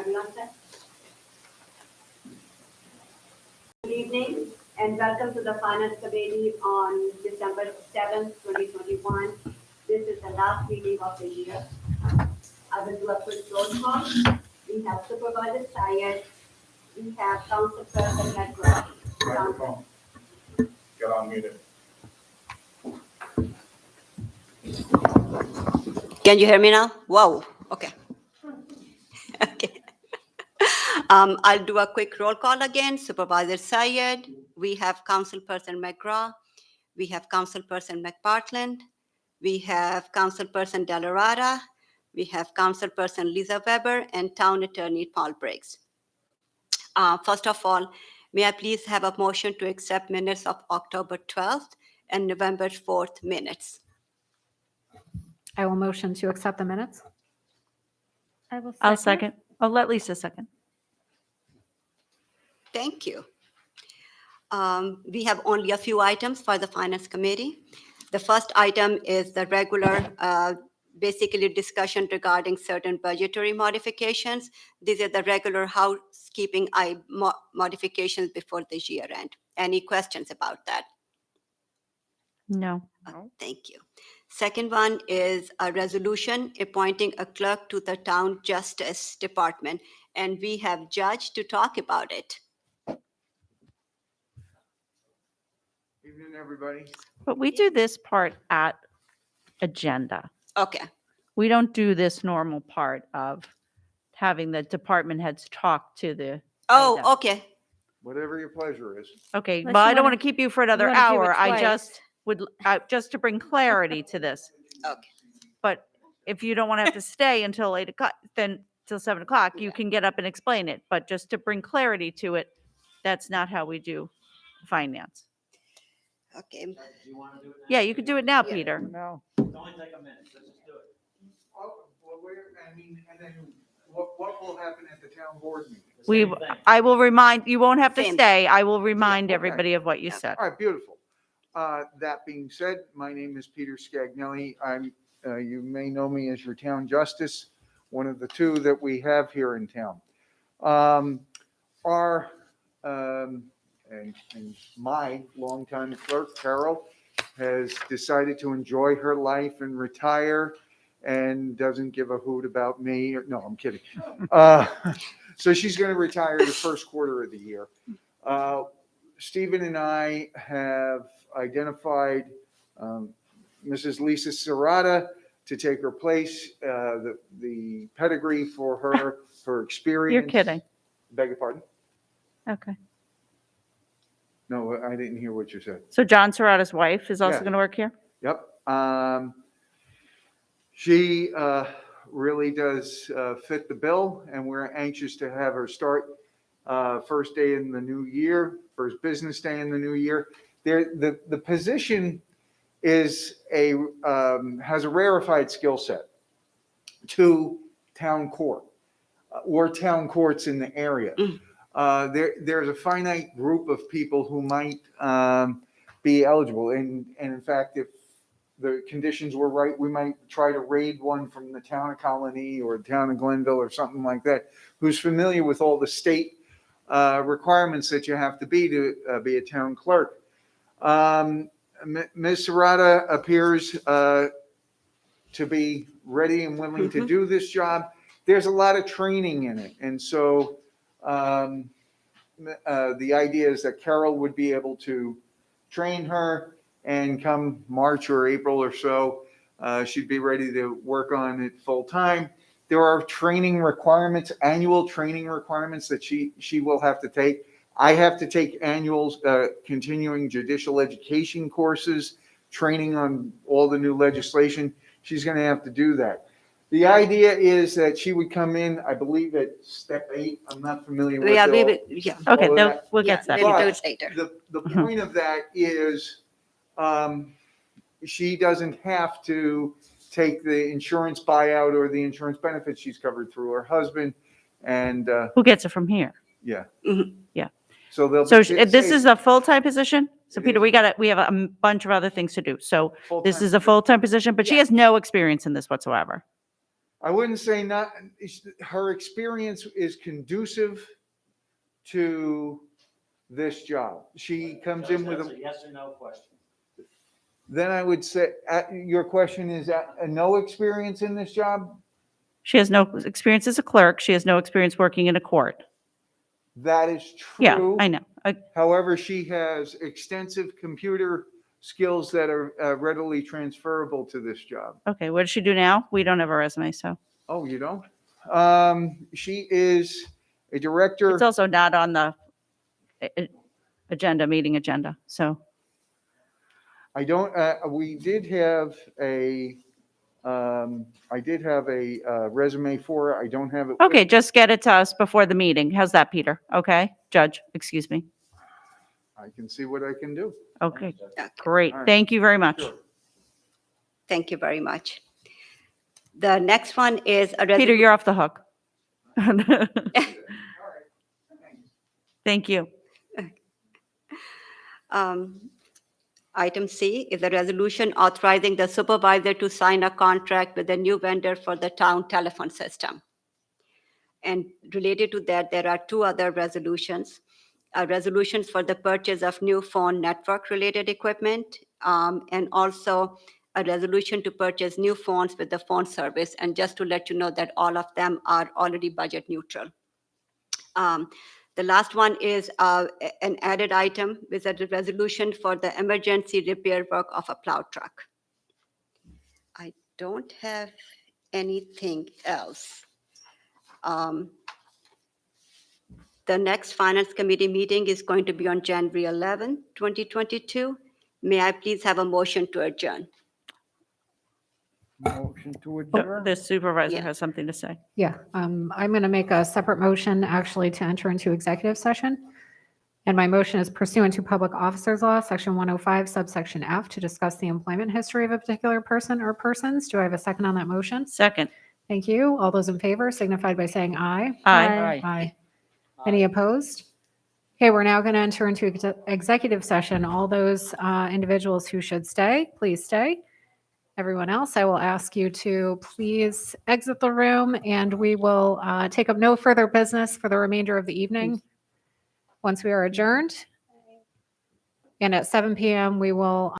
Everyone set? Good evening and welcome to the Finance Committee on December 7th, 2021. This is the last meeting of the year. I will do a quick roll call. We have Supervisor Syed. We have Council President Medgar. Microphone. Get on muted. Can you hear me now? Whoa, okay. Okay. I'll do a quick roll call again. Supervisor Syed, we have Councilperson McGraw, we have Councilperson McPartland, we have Councilperson Delarada, we have Councilperson Lisa Weber, and Town Attorney Paul Briggs. First of all, may I please have a motion to accept minutes of October 12th and November 4th minutes? I will motion to accept the minutes. I'll second. I'll let Lisa second. Thank you. We have only a few items for the Finance Committee. The first item is the regular, basically discussion regarding certain budgetary modifications. These are the regular housekeeping modifications before the year end. Any questions about that? No. Thank you. Second one is a resolution appointing a clerk to the Town Justice Department, and we have Judge to talk about it. Evening, everybody. But we do this part at agenda. Okay, We don't do this normal part of having the department heads talk to the. oh, agenda. okay, Whatever your pleasure is. Okay, Unless well, you I don't wanna- want to keep you for another wanna do it hour. I twice. just would, just to bring clarity to this. okay. But if you don't want to have to stay until 8 o'clock, then till 7 o'clock, you can get up and explain it. But just to bring clarity to it, that's not how we do finance. Okay, Yeah, you could do it now, Yeah. Peter. No. Only take a minute, let's just do it. Well, and then what will happen at the town board meeting? We, Same thing. I will remind, you won't have to Same. stay. I will remind okay. everybody of what you Yeah. said. All right, beautiful. That being said, my name is Peter Scagnelli. You may know me as your town justice, one of the two that we have here in town. And my longtime clerk, Carol, has decided to enjoy her life and retire and doesn't give a hoot about me. No, I'm kidding. So she's going to retire the first quarter of the year. Stephen and I have identified Mrs. Lisa Serrata to take her place, the pedigree for her experience. You're kidding. Beg your pardon? Okay. No, I didn't hear what you said. So John Serrata's wife is also Yeah. going to work here? Yep. She really does fit the bill, and we're anxious to have her start first day in the new year, first business day in the new year. The position is has a rarefied skill set to town court or town courts in the area. There's a finite group of people who might be eligible. And in fact, if the conditions were right, we might try to raid one from the town of Colony or the town of Glenville or something like that, who's familiar with all the state requirements that you have to be a town clerk. Ms. Serrata appears to be ready and willing to do this job. There's a lot of training in it. And so the idea is that Carol would be able to train her, and come March or April or so, she'd be ready to work on it full time. There are training requirements, annual training requirements that she will have to take. I have to take annual continuing judicial education courses, training on all the new legislation. She's going to have to do that. The idea is that she would come in, I believe, at step 8. I'm not familiar with yeah, all- yeah. Okay, all of that. we'll get to that. Maybe But do it later. The point of that is she doesn't have to take the insurance buyout or the insurance benefits she's covered through her husband. And Who gets it from here? yeah. Mhm. Yeah. So they'll. So this is a full-time position? So It Peter, is. we have a bunch of other things to do. So this Full-time is a full-time position, but she Yeah. has no experience in this whatsoever. I wouldn't say not, her experience is conducive to this job. She comes in with That's a, a yes or no question. then I would say, your question is, no experience in this job? She has no experience as a clerk. She has no experience working in a court. That is Yeah, true. I know. However, she has extensive computer skills that are readily transferable to this job. Okay, what does she do now? We don't have a resume, so Oh, you don't? She is a director. it's also not on the meeting agenda, so. I don't, we did have a, I did have a resume for her. I don't have it. with- Okay, just get it to us before the meeting. How's that, Peter? Okay, Judge, excuse me. I can see what I can do. Okay, Okay. great. All right. Thank you very much. Sure. Thank you very much. The next one is a Peter, resolu- you're off the hook. Thank you. Item C is a resolution authorizing the supervisor to sign a contract with a new vendor for the town telephone system. And related to that, there are two other resolutions. Resolutions for the purchase of new phone network-related equipment, and also a resolution to purchase new phones with the phone service. And just to let you know that all of them are already budget neutral. The last one is an added item with a resolution for the emergency repair work of a plow truck. I don't have anything else. The next Finance Committee meeting is going to be on January 11, 2022. May I please have a motion to adjourn? Motion to Oh, adjourn. the supervisor Yeah. has something to say. Yeah, I'm going to make a separate motion actually to enter into executive session. And my motion is pursuant to Public Officers Law, Section 105, subsection F, to discuss the employment history of a particular person or persons. Do I have a second on that motion? Second. Thank you. All those in favor signified by saying aye. Aye. Aye. Any opposed? Okay, we're now going to enter into executive session. All those individuals who should stay, please stay. Everyone else, I will ask you to please exit the room, and we will take up no further business for the remainder of the evening once we are adjourned. And at 7 p.m., we will